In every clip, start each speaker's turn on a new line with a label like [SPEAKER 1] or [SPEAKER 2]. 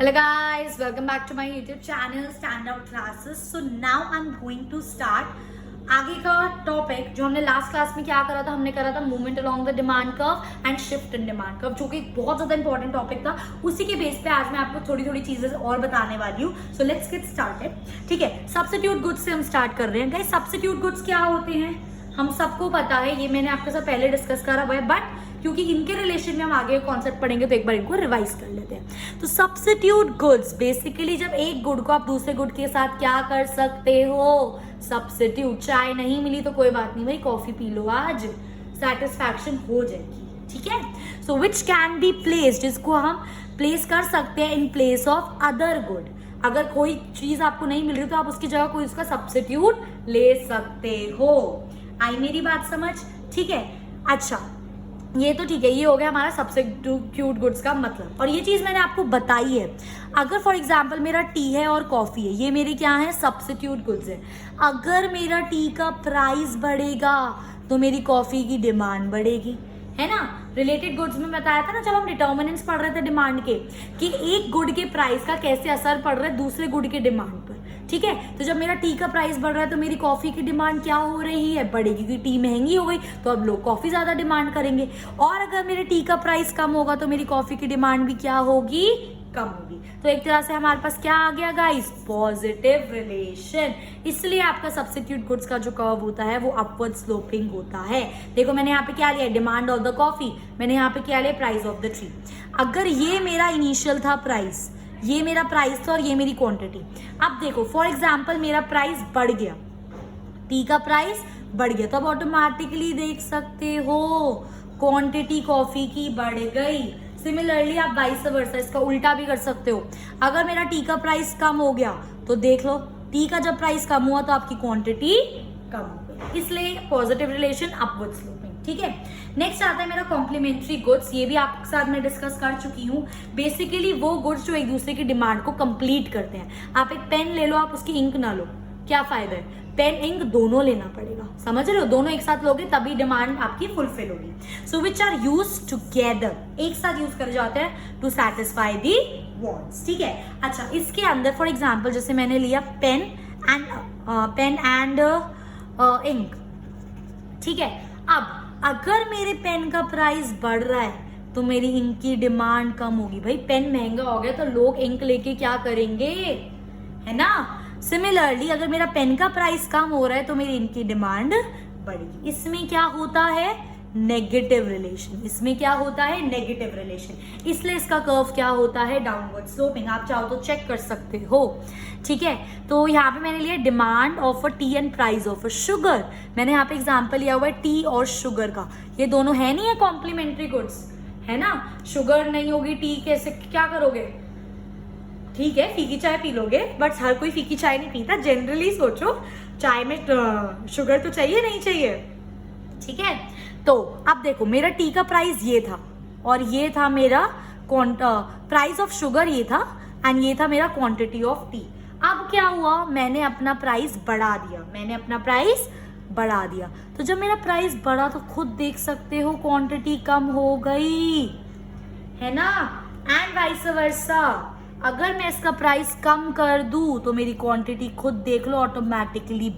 [SPEAKER 1] Hello guys, welcome back to my YouTube channel Standout Classes. So now I'm going to start आगे का topic जो हमने last class में क्या करा था, हमने करा था movement along the demand curve and shift in demand curve, जो कि बहुत ज्यादा इंपॉर्टेंट टॉपिक था. उसी के बेस पे आज मैं आपको थोड़ी थोड़ी चीजें और बताने वाली हूँ. So let's get started. ठीक है, सब्स्टिट्यूट गुड्स से हम स्टार्ट कर रहे हैं. गाइस, सब्स्टिट्यूट गुड्स क्या होते हैं हम सबको पता है, ये मैंने आपके साथ पहले डिस्कस करा हुआ है, बट क्योंकि इनके रिलेशन में हम आगे कॉन्सेप्ट पढ़ेंगे तो एक बार इनको रिवाइज कर लेते हैं. तो सब्स्टिट्यूट गुड्स बेसिकली जब एक गुड को आप दूसरे गुड के साथ क्या कर सकते हो, सब्स्टिट्यूट. चाय नहीं मिली तो कोई बात नहीं भाई, कॉफी पी लो, आज सेटिस्फैक्शन हो जाएगी. ठीक है, सो विच कैन बी प्लेस्ड, जिसको हम प्लेस कर सकते हैं in place of other good. अगर कोई चीज आपको नहीं मिल रही तो आप उसकी जगह कोई उसका सब्स्टिट्यूट ले सकते हो. आई मेरी बात समझ? ठीक है, अच्छा ये तो ठीक है, ये हो गया हमारा सब्स्टिट्यूट गुड्स का मतलब. और ये चीज मैंने आपको बताई है. अगर फॉर एग्जांपल मेरा टी है और कॉफी है, ये मेरे क्या है, सब्स्टिट्यूट गुड्स है. अगर मेरा टी का प्राइस बढ़ेगा तो मेरी कॉफी की डिमांड बढ़ेगी, है ना. रिलेटेड गुड्स में बताया था ना जब हम डिटर्मिनेंट्स पढ़ रहे थे डिमांड के, कि एक गुड के प्राइस का कैसे असर पड़ रहा है दूसरे गुड के डिमांड पर. ठीक है, तो जब मेरा टी का प्राइस बढ़ रहा है तो मेरी कॉफी की डिमांड क्या हो रही है, बढ़ेगी, क्योंकि टी महंगी हो गई तो अब लोग कॉफी ज्यादा डिमांड करेंगे. और अगर मेरे टी का प्राइस कम होगा तो मेरी कॉफी की डिमांड भी क्या होगी, कम होगी. तो एक तरह से हमारे पास क्या आ गया गाइस, पॉजिटिव रिलेशन. इसलिए आपका सब्स्टिट्यूट गुड्स का जो कर्व होता है वो अपवर्ड स्लोपिंग होता है. देखो मैंने यहाँ पे क्या लिया, डिमांड ऑफ द कॉफी, मैंने यहाँ पे क्या लिया, प्राइस ऑफ द ट्री. अगर ये मेरा इनिशियल था प्राइस, ये मेरा प्राइस था और ये मेरी क्वांटिटी. अब देखो फॉर एग्जांपल मेरा प्राइस बढ़ गया, टी का प्राइस बढ़ गया, तो अब ऑटोमेटिकली देख सकते हो क्वांटिटी कॉफी की बढ़ गई. सिमिलरली आप वाइस वर्सा, इसका उल्टा भी कर सकते हो. अगर मेरा टी का प्राइस कम हो गया तो देख लो, टी का जब प्राइस कम हुआ तो आपकी क्वांटिटी कम हो गई. इसलिए पॉजिटिव रिलेशन, अपवर्ड स्लोपिंग. ठीक है, नेक्स्ट आता है मेरा कॉम्प्लीमेंट्री गुड्स. ये भी आपके साथ मैं डिस्कस कर चुकी हूँ. बेसिकली वो गुड्स जो एक दूसरे की डिमांड को कंप्लीट करते हैं. आप एक पेन ले लो, आप उसकी इंक ना लो, क्या फायदा है. पेन इंक दोनों लेना पड़ेगा, समझ रहे हो, दोनों एक साथ लोगे तभी डिमांड आपकी फुलफिल होगी. सो विच आर यूज टुगेदर, एक साथ यूज करे जाते हैं टू सेटिस्फाई दी वांट्स. ठीक है, अच्छा इसके अंदर फॉर एग्जांपल जैसे मैंने लिया पेन एंड इंक. ठीक है, अब अगर मेरे पेन का प्राइस बढ़ रहा है तो मेरी इंक की डिमांड कम होगी. भाई पेन महंगा हो गया तो लोग इंक लेके क्या करेंगे, है ना. सिमिलरली अगर मेरा पेन का प्राइस कम हो रहा है तो मेरी इंक की डिमांड बढ़ेगी. इसमें क्या होता है, नेगेटिव रिलेशन. इसमें क्या होता है, नेगेटिव रिलेशन. इसलिए इसका कर्व क्या होता है, डाउनवर्ड स्लोपिंग. आप चाहो तो चेक कर सकते हो. ठीक है, तो यहाँ पे मैंने लिया demand of a T and price of a sugar. मैंने यहाँ पे एग्जांपल लिया हुआ है टी और शुगर का. ये दोनों है नहीं है कॉम्प्लीमेंट्री गुड्स, है ना. शुगर नहीं होगी टी, कैसे क्या करोगे. ठीक है, फीकी चाय पी लोगे, बट हर कोई फीकी चाय नहीं पीता. जनरली सोचो चाय में शुगर तो चाहिए नहीं चाहिए. ठीक है, तो अब देखो मेरा टी का प्राइस ये था और ये था मेरा प्राइस ऑफ शुगर, ये था एंड ये था मेरा क्वांटिटी ऑफ टी. अब क्या हुआ, मैंने अपना प्राइस बढ़ा दिया. तो जब मेरा प्राइस बढ़ा तो खुद देख सकते हो क्वांटिटी कम हो गई, है ना. एंड वाइस वर्सा, अगर मैं इसका प्राइस कम कर दूं तो मेरी क्वांटिटी खुद देख लो ऑटोमेटिकली.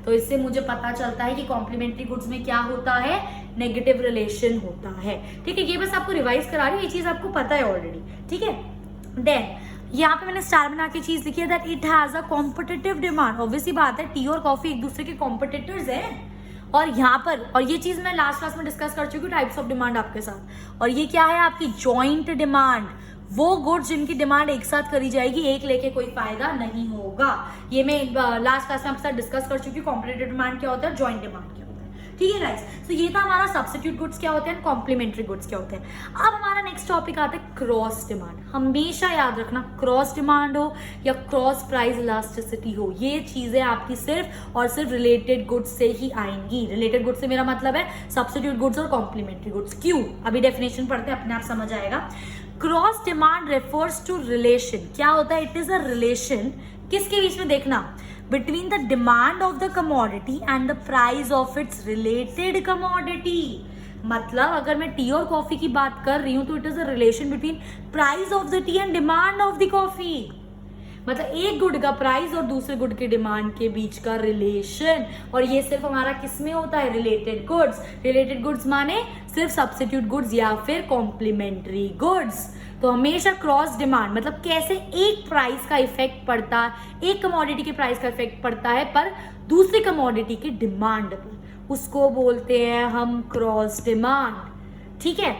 [SPEAKER 1] तो इससे मुझे पता चलता है कि कॉम्प्लीमेंट्री गुड्स में क्या होता है, नेगेटिव रिलेशन होता है. ठीक है, ये बस आपको रिवाइज करा रही हूँ, ये चीज आपको पता है ऑलरेडी. ठीक है, देन यहाँ पे मैंने स्टार बना के चीज लिखी है that it has a competitive demand. Obviously बात है, टी और कॉफी एक दूसरे के कॉम्पिटिटर्स हैं. और यहाँ पर, और ये चीज मैं लास्ट क्लास में डिस्कस कर चुकी हूँ टाइप्स ऑफ डिमांड आपके साथ. और ये क्या है, आपकी जॉइंट डिमांड. वो गुड्स जिनकी डिमांड एक साथ करी जाएगी, एक लेके कोई फायदा नहीं होगा. ये मैं लास्ट क्लास में आपके साथ डिस्कस कर चुकी हूँ. कॉम्पिटिटिव डिमांड क्या होता है, जॉइंट डिमांड क्या होता है. ठीक है गाइस, तो ये था हमारा सब्स्टिट्यूट गुड्स क्या होते हैं, कॉम्प्लीमेंट्री गुड्स क्या होते हैं. अब हमारा नेक्स्ट टॉपिक आता है क्रॉस डिमांड. हमेशा याद रखना, क्रॉस डिमांड हो या क्रॉस प्राइस इलास्टिसिटी हो, ये चीजें आपकी सिर्फ और सिर्फ रिलेटेड गुड्स से ही आएंगी. रिलेटेड गुड्स से मेरा मतलब है सब्स्टिट्यूट गुड्स और कॉम्प्लीमेंट्री गुड्स. क्यों, अभी डेफिनेशन पढ़ते हैं, अपने आप समझ आएगा. Cross demand refers to relation. क्या होता है, इट इज अ रिलेशन, किसके बीच में, देखना, between the demand of the commodity and the price of its related commodity. मतलब अगर मैं टी और कॉफी की बात कर रही हूं तो it is a relation between price of the T and demand of the coffee. मतलब एक गुड का प्राइस और दूसरे गुड की डिमांड के बीच का रिलेशन, और ये सिर्फ हमारा किस में होता है, रिलेटेड गुड्स। रिलेटेड गुड्स माने सिर्फ सब्स्टिट्यूट गुड्स या फिर कॉम्प्लीमेंट्री गुड्स। तो हमेशा क्रॉस डिमांड मतलब कैसे एक प्राइस का इफेक्ट पड़ता है, एक कमोडिटी के प्राइस का इफेक्ट पड़ता है पर दूसरी कमोडिटी की डिमांड पर, उसको बोलते हैं हम क्रॉस डिमांड। ठीक है,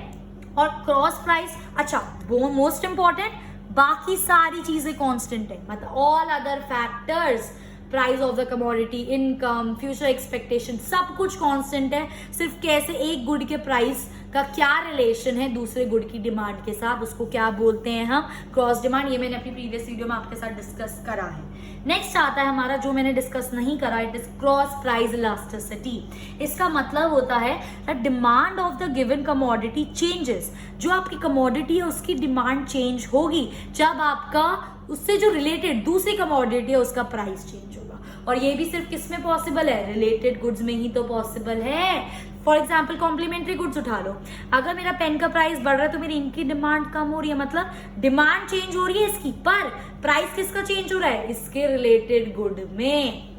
[SPEAKER 1] और क्रॉस प्राइस, अच्छा वो मोस्ट इंपॉर्टेंट, बाकी सारी चीजें कांस्टेंट है, मतलब all other factors, price of the commodity, income, future expectation, सब कुछ कांस्टेंट है। सिर्फ कैसे एक गुड के प्राइस का क्या रिलेशन है दूसरे गुड की डिमांड के साथ, उसको क्या बोलते हैं हम, क्रॉस डिमांड। ये मैंने अपनी प्रीवियस वीडियो में आपके साथ डिस्कस करा है। नेक्स्ट आता है हमारा जो मैंने डिस्कस नहीं करा, it is cross price elasticity. इसका मतलब होता है that demand of the given commodity changes. जो आपकी कमोडिटी है उसकी डिमांड चेंज होगी जब आपका उससे जो रिलेटेड दूसरी कमोडिटी है उसका प्राइस चेंज होगा। और ये भी सिर्फ किस में पॉसिबल है, रिलेटेड गुड्स में ही तो पॉसिबल है। फॉर एग्जाम्पल कॉम्प्लीमेंट्री गुड्स उठा लो, अगर मेरा पेन का प्राइस बढ़ रहा है तो मेरी इंक की डिमांड कम हो रही है, मतलब डिमांड चेंज हो रही है इसकी, पर प्राइस किसका चेंज हो रहा है, इसके रिलेटेड गुड में।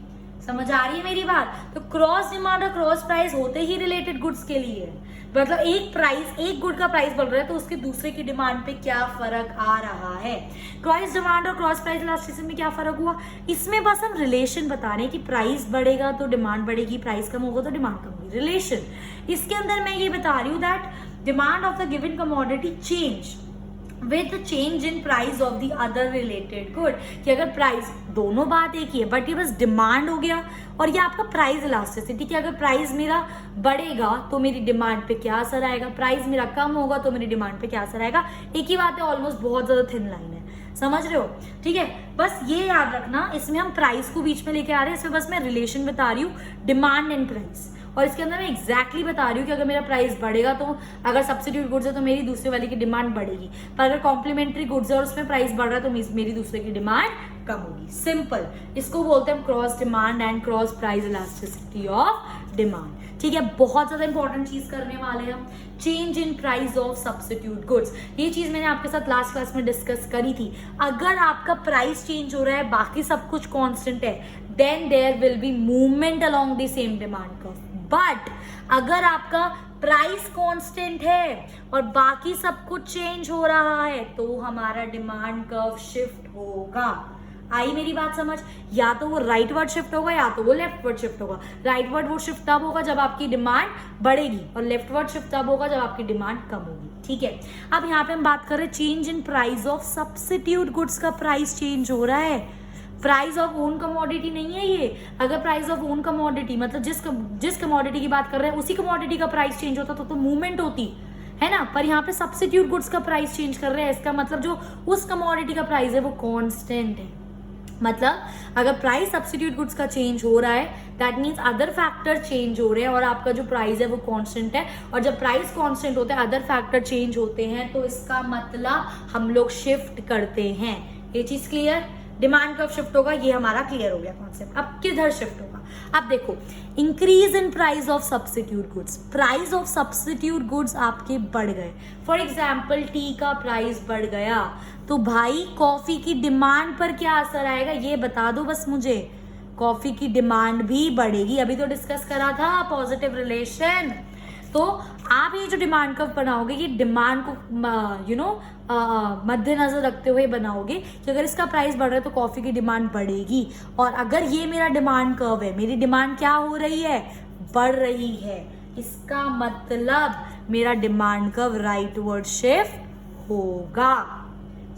[SPEAKER 1] समझ आ रही है मेरी बात? तो क्रॉस डिमांड और क्रॉस प्राइस होते ही रिलेटेड गुड्स के लिए, मतलब एक प्राइस, एक गुड का प्राइस बढ़ रहा है तो उसके दूसरे की डिमांड पे क्या फर्क आ रहा है। क्रॉस डिमांड और क्रॉस प्राइस इलास्टिसिटी में क्या फर्क हुआ, इसमें बस हम रिलेशन बता रहे हैं कि प्राइस बढ़ेगा तो डिमांड बढ़ेगी, प्राइस कम होगा तो डिमांड कम होगी, रिलेशन। इसके अंदर मैं ये बता रही हूँ that demand of the given commodity change with the change in price of the other related good, कि अगर प्राइस, दोनों बात एक ही है बट ये बस डिमांड हो गया, और ये आपका प्राइस इलास्टिसिटी कि अगर प्राइस मेरा बढ़ेगा तो मेरी डिमांड पे क्या असर आएगा, प्राइस मेरा कम होगा तो मेरी डिमांड पे क्या असर आएगा। एक ही बात है, ऑलमोस्ट बहुत ज्यादा थिन लाइन है, समझ रहे हो? ठीक है, बस ये याद रखना, इसमें हम प्राइस को बीच में लेके आ रहे हैं, इसमें बस मैं रिलेशन बता रही हूँ डिमांड एंड प्राइस, और इसके अंदर मैं एग्जैक्टली बता रही हूँ कि अगर मेरा प्राइस बढ़ेगा तो अगर सब्स्टिट्यूट गुड्स है तो मेरी दूसरे वाले की डिमांड बढ़ेगी, पर अगर कॉम्प्लीमेंट्री गुड्स है और उसमें प्राइस बढ़ रहा है तो मेरी दूसरे की डिमांड कम होगी। सिंपल, इसको बोलते हैं cross demand and cross price elasticity of demand. ठीक है, बहुत ज्यादा इंपॉर्टेंट चीज करने वाले हैं हम, change in price of substitute goods. ये चीज मैंने आपके साथ लास्ट क्लास में डिस्कस करी थी। अगर आपका प्राइस चेंज हो रहा है, बाकी सब कुछ कांस्टेंट है, then there will be movement along the same demand curve. But अगर आपका प्राइस कांस्टेंट है और बाकी सब कुछ चेंज हो रहा है तो हमारा डिमांड कर्व शिफ्ट होगा। आई मेरी बात समझ? या तो वो राइट वर्ड शिफ्ट होगा या तो वो लेफ्ट वर्ड शिफ्ट होगा। राइट वर्ड वो शिफ्ट तब होगा जब आपकी डिमांड बढ़ेगी, और लेफ्ट वर्ड शिफ्ट तब होगा जब आपकी डिमांड कम होगी। ठीक है, अब यहाँ पे हम बात कर रहे हैं change in price of substitute goods का प्राइस चेंज हो रहा है, प्राइस ऑफ ओन कमोडिटी नहीं है ये। अगर प्राइस ऑफ ओन कमोडिटी मतलब जिस कमोडिटी की बात कर रहे हैं उसी कमोडिटी का प्राइस चेंज होता तो मूवमेंट होती है ना, पर यहाँ पे सब्स्टिट्यूट गुड्स का प्राइस चेंज कर रहे हैं, इसका मतलब जो उस कमोडिटी का प्राइस है वो कांस्टेंट है। मतलब अगर प्राइस सब्स्टिट्यूट गुड्स का चेंज हो रहा है that means other factor change हो रहे हैं और आपका जो प्राइस है वो कांस्टेंट है, और जब प्राइस कांस्टेंट होता है अदर फैक्टर चेंज होते हैं तो इसका मतलब हम लोग शिफ्ट करते हैं। ये चीज क्लियर? डिमांड कब शिफ्ट होगा, ये हमारा क्लियर हो गया कॉन्सेप्ट। अब किधर शिफ्ट होगा, अब देखो, increase in price of substitute goods. Price of substitute goods आपके बढ़ गए, फॉर एग्जाम्पल टी का प्राइस बढ़ गया तो भाई कॉफी की डिमांड पर क्या असर आएगा ये बता दो बस मुझे। कॉफी की डिमांड भी बढ़ेगी, अभी तो डिस्कस करा था पॉजिटिव रिलेशन। तो आप ये जो डिमांड कर्व बनाओगे ये डिमांड को मद्देनजर रखते हुए बनाओगे कि अगर इसका प्राइस बढ़ रहा है तो कॉफी की डिमांड बढ़ेगी, और अगर ये मेरा डिमांड कर्व है, मेरी डिमांड क्या हो रही है, बढ़ रही है, इसका मतलब मेरा डिमांड कर्व राइटवर्ड शिफ्ट होगा।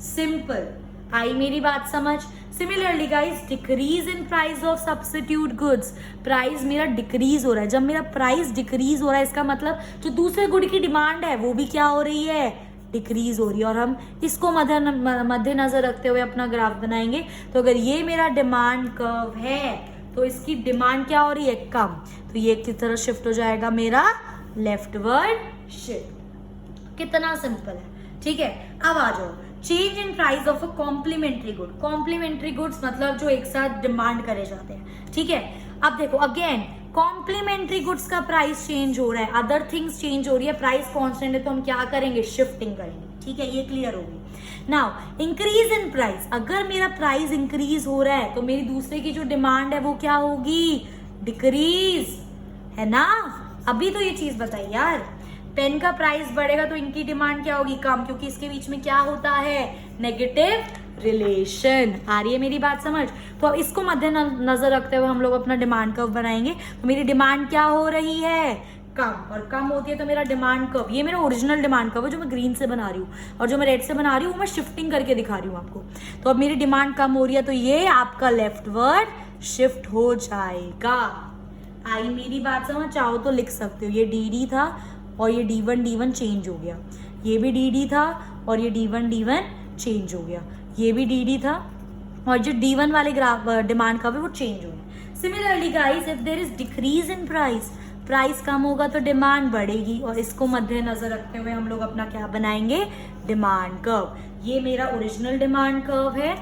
[SPEAKER 1] सिंपल, आई मेरी बात समझ? Similarly guys, decrease in price of substitute goods, price मेरा डिक्रीज हो रहा है। जब मेरा प्राइस डिक्रीज हो रहा है इसका मतलब जो दूसरे गुड की डिमांड है वो भी क्या हो रही है, डिक्रीज हो रही है, और हम इसको मद्देनजर रखते हुए अपना ग्राफ बनाएंगे। तो अगर ये मेरा डिमांड कर्व है तो इसकी डिमांड क्या हो रही है, कम, तो ये किस तरह शिफ्ट हो जाएगा, मेरा लेफ्टवर्ड शिफ्ट। कितना सिंपल है। ठीक है, अब आ जाओ change in price of a complementary good. Complementary goods मतलब जो एक साथ डिमांड करे जाते हैं। ठीक है, अब देखो अगेन कॉम्प्लीमेंट्री गुड्स का प्राइस चेंज हो रहा है, अदर थिंग्स चेंज हो रही है, प्राइस कांस्टेंट है, तो हम क्या करेंगे, शिफ्टिंग करेंगे। ठीक है, ये क्लियर होगी। नाउ इंक्रीज इन प्राइस, अगर मेरा प्राइस इंक्रीज हो रहा है तो मेरी दूसरे की जो डिमांड है वो क्या होगी, डिक्रीज, है ना। अभी तो ये चीज बताइए यार, पेन का प्राइस बढ़ेगा तो इनकी डिमांड क्या होगी, कम, क्योंकि इसके बीच में क्या होता है, नेगेटिव रिलेशन। आ रही है मेरी बात समझ। तो अब इसको मद्देनजर रखते हुए हम लोग अपना डिमांड कर्व बनाएंगे। तो मेरी डिमांड क्या हो रही है, कम, और कम होती है तो मेरा डिमांड कर्व, ये मेरा ओरिजिनल डिमांड कर्व है जो मैं ग्रीन से बना रही हूँ, और जो मैं रेड से बना रही हूँ वो मैं शिफ्टिंग करके दिखा रही हूँ आपको। तो अब मेरी डिमांड कम हो रही है तो ये आपका लेफ्टवर्ड शिफ्ट हो जाएगा। आई मेरी बात समझ। चाहो तो लिख सकते हो, ये डी था और ये D1 चेंज हो गया, ये भी D था और ये D1 चेंज हो गया, ये भी D था और जो D1 वाले ग्राफ डिमांड का भी वो चेंज हो गया। Similarly guys, if there is decrease in price, price कम होगा तो डिमांड बढ़ेगी, और इसको मद्देनजर रखते हुए हम लोग अपना क्या बनाएंगे, डिमांड कर्व। ये मेरा ओरिजिनल डिमांड कर्व है।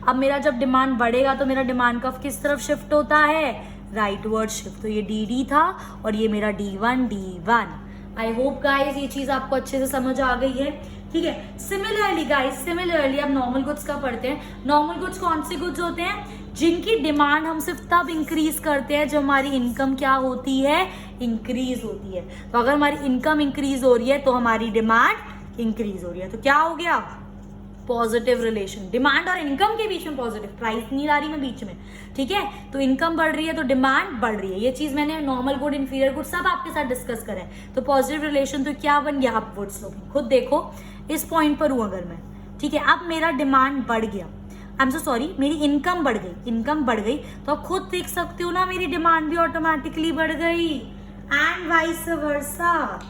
[SPEAKER 1] अब मेरा जब डिमांड बढ़ेगा तो मेरा डिमांड कर्व किस तरफ शिफ्ट होता है, राइटवर्ड शिफ्ट। तो ये D था और ये मेरा D1। आई होप गाइज ये चीज आपको अच्छे से समझ आ गई है। ठीक है, सिमिलरली गाइज, सिमिलरली अब नॉर्मल गुड्स का पढ़ते हैं। नॉर्मल गुड्स कौन से गुड्स होते हैं, जिनकी डिमांड हम सिर्फ तब इंक्रीज करते हैं जब हमारी इनकम क्या होती है, इंक्रीज होती है। तो अगर हमारी इनकम इंक्रीज हो रही है तो हमारी डिमांड इंक्रीज हो रही है, तो क्या हो गया, पॉजिटिव रिलेशन। डिमांड और इनकम के बीच में पॉजिटिव, प्राइस नहीं ला रही मैं बीच में। ठीक है, तो इनकम बढ़ रही है तो डिमांड बढ़ रही है। ये चीज मैंने नॉर्मल गुड, इंफीरियर गुड सब आपके साथ डिस्कस करा है। तो पॉजिटिव रिलेशन तो क्या बन गया, अपवर्ड स्लोपिंग। खुद देखो इस पॉइंट पर हूं अगर मैं, ठीक है, अब मेरा डिमांड बढ़ गया, आई एम सो सॉरी, मेरी इनकम बढ़ गई, इनकम बढ़ गई तो आप खुद देख सकते हो ना, मेरी डिमांड भी ऑटोमेटिकली बढ़ गई, एंड वाइस वर्सा।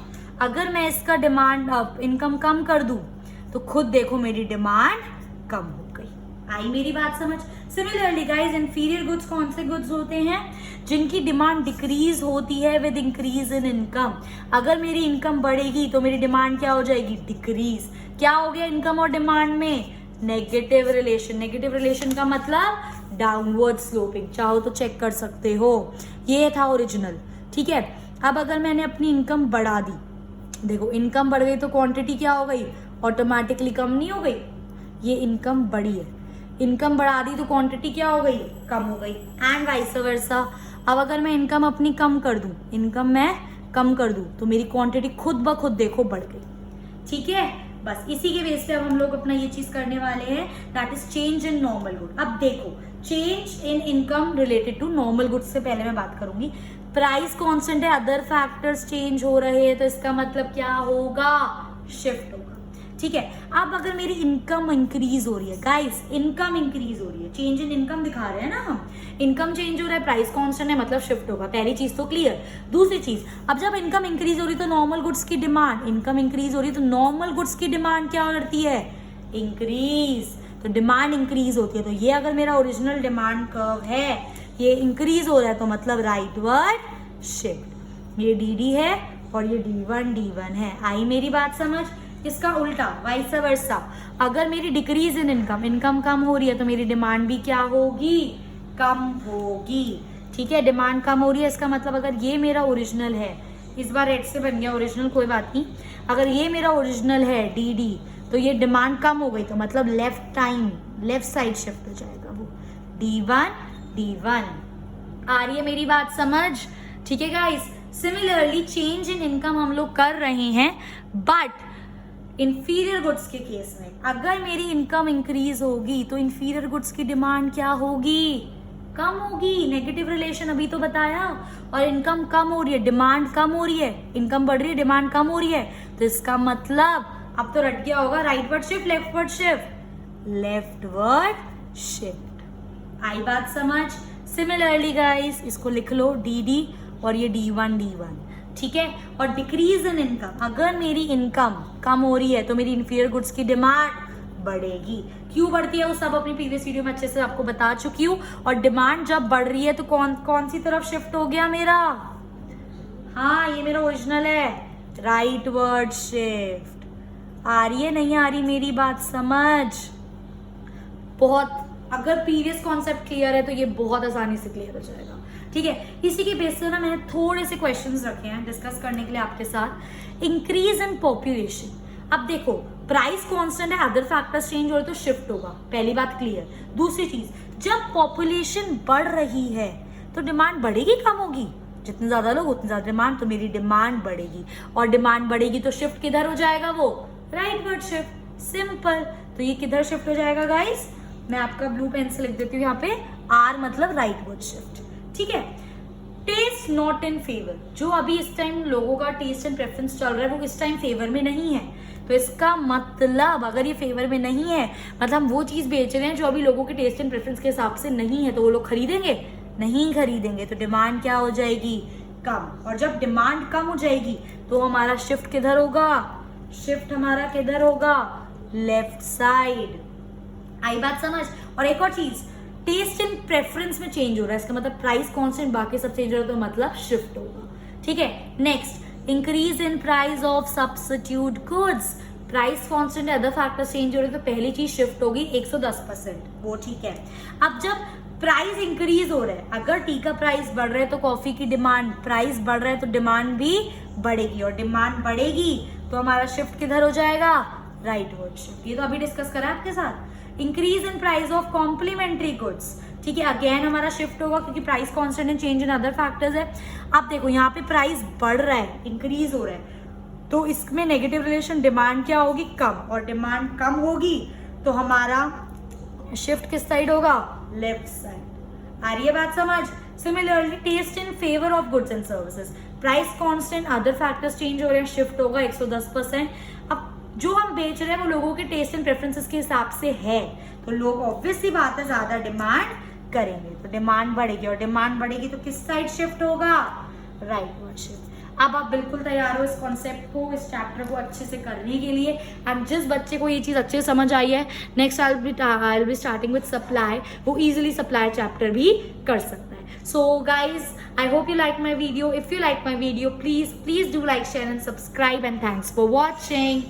[SPEAKER 1] अगर मैं इसका डिमांड इनकम कम कर दूं तो खुद देखो मेरी डिमांड कम हो गई। आई मेरी बात समझ। सिमिलरली गाइज, इंफीरियर गुड्स कौन से गुड्स होते हैं, जिनकी डिमांड डिक्रीज होती है विद इंक्रीज इन इनकम। अगर मेरी इनकम बढ़ेगी तो मेरी डिमांड क्या हो जाएगी, डिक्रीज। क्या हो गया इनकम और डिमांड में, नेगेटिव रिलेशन। नेगेटिव रिलेशन का मतलब डाउनवर्ड स्लोपिंग। चाहो तो चेक कर सकते हो, ये था ओरिजिनल। ठीक है, अब अगर मैंने अपनी इनकम बढ़ा दी, देखो इनकम बढ़ गई तो क्वांटिटी क्या हो गई, ऑटोमेटिकली कम नहीं हो गई, ये इनकम बढ़ी है, इनकम बढ़ा दी तो क्वांटिटी क्या हो गई, कम हो गई, एंड वाइस वर्सा। अब अगर मैं इनकम अपनी कम कर दूं, इनकम मैं कम कर दूं तो मेरी क्वांटिटी खुद ब खुद देखो बढ़ गई। ठीक है, बस इसी के बेस पे अब हम लोग अपना ये चीज करने वाले हैं, that is change in normal good. अब देखो, change in income related to normal goods से पहले मैं बात करूंगी, प्राइस कांस्टेंट है, अदर फैक्टर्स चेंज हो रहे हैं, तो इसका मतलब क्या होगा, शिफ्ट होगा। ठीक है, अब अगर मेरी इनकम इंक्रीज हो रही है, गाइस इनकम इंक्रीज हो रही है, चेंज इन इनकम दिखा रहे हैं ना हम, इनकम चेंज हो रहा है, प्राइस कांस्टेंट है, मतलब शिफ्ट होगा। पहली चीज तो क्लियर। दूसरी चीज, अब जब इनकम इंक्रीज हो रही है तो नॉर्मल गुड्स की डिमांड, इनकम इंक्रीज हो रही है तो नॉर्मल गुड्स की डिमांड क्या करती है, इंक्रीज। तो डिमांड इंक्रीज होती है, तो ये अगर मेरा ओरिजिनल डिमांड कर्व है, ये इंक्रीज हो रहा है तो मतलब राइटवर्ड शिफ्ट। ये डी है और ये D1 है। आई मेरी बात समझ। इसका उल्टा वाइस वर्सा, अगर मेरी डिक्रीज इन इनकम, इनकम कम हो रही है तो मेरी डिमांड भी क्या होगी, कम होगी। ठीक है, डिमांड कम हो रही है, इसका मतलब अगर ये मेरा ओरिजिनल है, इस बार रेड से बन गया ओरिजिनल, कोई बात नहीं, अगर ये मेरा ओरिजिनल है DD, तो ये डिमांड कम हो गई तो मतलब लेफ्ट साइड शिफ्ट हो जाएगा वो, D1। आ रही है मेरी बात समझ। ठीक है guys, similarly change in income हम लोग कर रहे हैं, बट इंफीरियर गुड्स के केस में अगर मेरी इनकम इंक्रीज होगी तो इंफीरियर गुड्स की डिमांड क्या होगी, कम होगी। नेगेटिव रिलेशन अभी तो बताया, और इनकम कम हो रही है, डिमांड कम हो रही है, इनकम बढ़ रही है, डिमांड कम हो रही है, तो इसका मतलब अब तो रट गया होगा, rightward shift, leftward shift, leftward shift. आई बात समझ। सिमिलरली गाइस, इसको लिख लो DD और ये D1। ठीक है, और डिक्रीज इन इनकम, अगर मेरी इनकम कम हो रही है तो मेरी इंफीरियर गुड्स की डिमांड बढ़ेगी। क्यों बढ़ती है वो सब अपनी प्रीवियस वीडियो में अच्छे से आपको बता चुकी हूँ। और डिमांड जब बढ़ रही है तो कौन सी तरफ शिफ्ट हो गया मेरा, हाँ ये मेरा ओरिजिनल है, राइटवर्ड शिफ्ट। आ रही है नहीं आ रही मेरी बात समझ, बहुत अगर प्रीवियस कॉन्सेप्ट क्लियर है तो ये बहुत आसानी से क्लियर हो जाएगा, ठीक है। इसी के बेस पे ना मैंने थोड़े से क्वेश्चंस रखे हैं डिस्कस करने के लिए आपके साथ। इंक्रीज इन पॉपुलेशन, अब देखो प्राइस कांस्टेंट है, अदर फैक्टर्स चेंज हो रहे तो शिफ्ट होगा, पहली बात क्लियर। दूसरी चीज, जब पॉपुलेशन बढ़ रही है तो डिमांड बढ़ेगी कम होगी? जितने ज्यादा लोग उतनी ज्यादा डिमांड, तो मेरी डिमांड बढ़ेगी, और डिमांड बढ़ेगी तो शिफ्ट किधर हो जाएगा? वो राइटवर्ड शिफ्ट, सिंपल। तो ये किधर शिफ्ट हो जाएगा गाइस? मैं आपका ब्लू पेन से लिख देती हूँ यहाँ पे, आर मतलब राइटवर्ड शिफ्ट, ठीक है। टेस्ट नॉट इन फेवर, जो अभी इस टाइम लोगों का टेस्ट एंड प्रेफरेंस चल रहा है वो इस टाइम फेवर में नहीं है, तो इसका मतलब अगर ये फेवर में नहीं है मतलब हम वो चीज बेच रहे हैं जो अभी लोगों के टेस्ट एंड प्रेफरेंस के हिसाब से नहीं है, तो वो लोग खरीदेंगे? नहीं खरीदेंगे, तो डिमांड क्या हो जाएगी? कम। और जब डिमांड कम हो जाएगी तो हमारा शिफ्ट किधर होगा? शिफ्ट हमारा किधर होगा? Left side. आई बात समझ? और एक और चीज, टेस्ट एंड प्रेफरेंस में चेंज हो रहा है, इसका मतलब प्राइस कांस्टेंट, बाकी सब चेंज हो रहा है तो मतलब शिफ्ट होगा, ठीक है। Next, increase in price of substitute goods, price constant, other factors change हो रहे तो पहली चीज शिफ्ट होगी 110%, वो ठीक है। अब जब प्राइस इंक्रीज हो रहा है, अगर टी का प्राइस बढ़ रहा है तो कॉफी की डिमांड, प्राइस बढ़ रहा है तो डिमांड भी बढ़ेगी, और डिमांड बढ़ेगी तो हमारा शिफ्ट किधर हो जाएगा? Rightward shift. ये तो अभी डिस्कस करा आपके साथ। Increase in price of complementary goods, ठीक है, अगेन हमारा शिफ्ट होगा क्योंकि price constant and change in other factors है। अब देखो यहाँ पे प्राइस बढ़ रहा है, इंक्रीज हो रहा है, तो इसमें नेगेटिव रिलेशन, डिमांड क्या होगी? कम, और डिमांड कम होगी तो हमारा शिफ्ट किस साइड होगा? Left side. आ रही है बात समझ? Similarly taste in favour of goods and services, price constant, other factors change हो रहे हैं, शिफ्ट होगा 110%। अब जो हम बेच रहे हैं वो लोगों के टेस्ट एंड प्रेफरेंसेस के हिसाब से है, तो लोग ऑब्वियसली बात है ज्यादा डिमांड करेंगे, तो डिमांड बढ़ेगी, और डिमांड बढ़ेगी तो किस साइड शिफ्ट होगा? Rightward shift. अब आप बिल्कुल तैयार हो इस कॉन्सेप्ट को, इस चैप्टर को अच्छे से करने के लिए। एंड जिस बच्चे को ये चीज़ अच्छे से समझ आई है, next I will be starting with supply, वो इजीली सप्लाई चैप्टर भी कर सकता है। So guys, I hope you like my video. If you like my video, please do like, share and subscribe, and thanks for watching.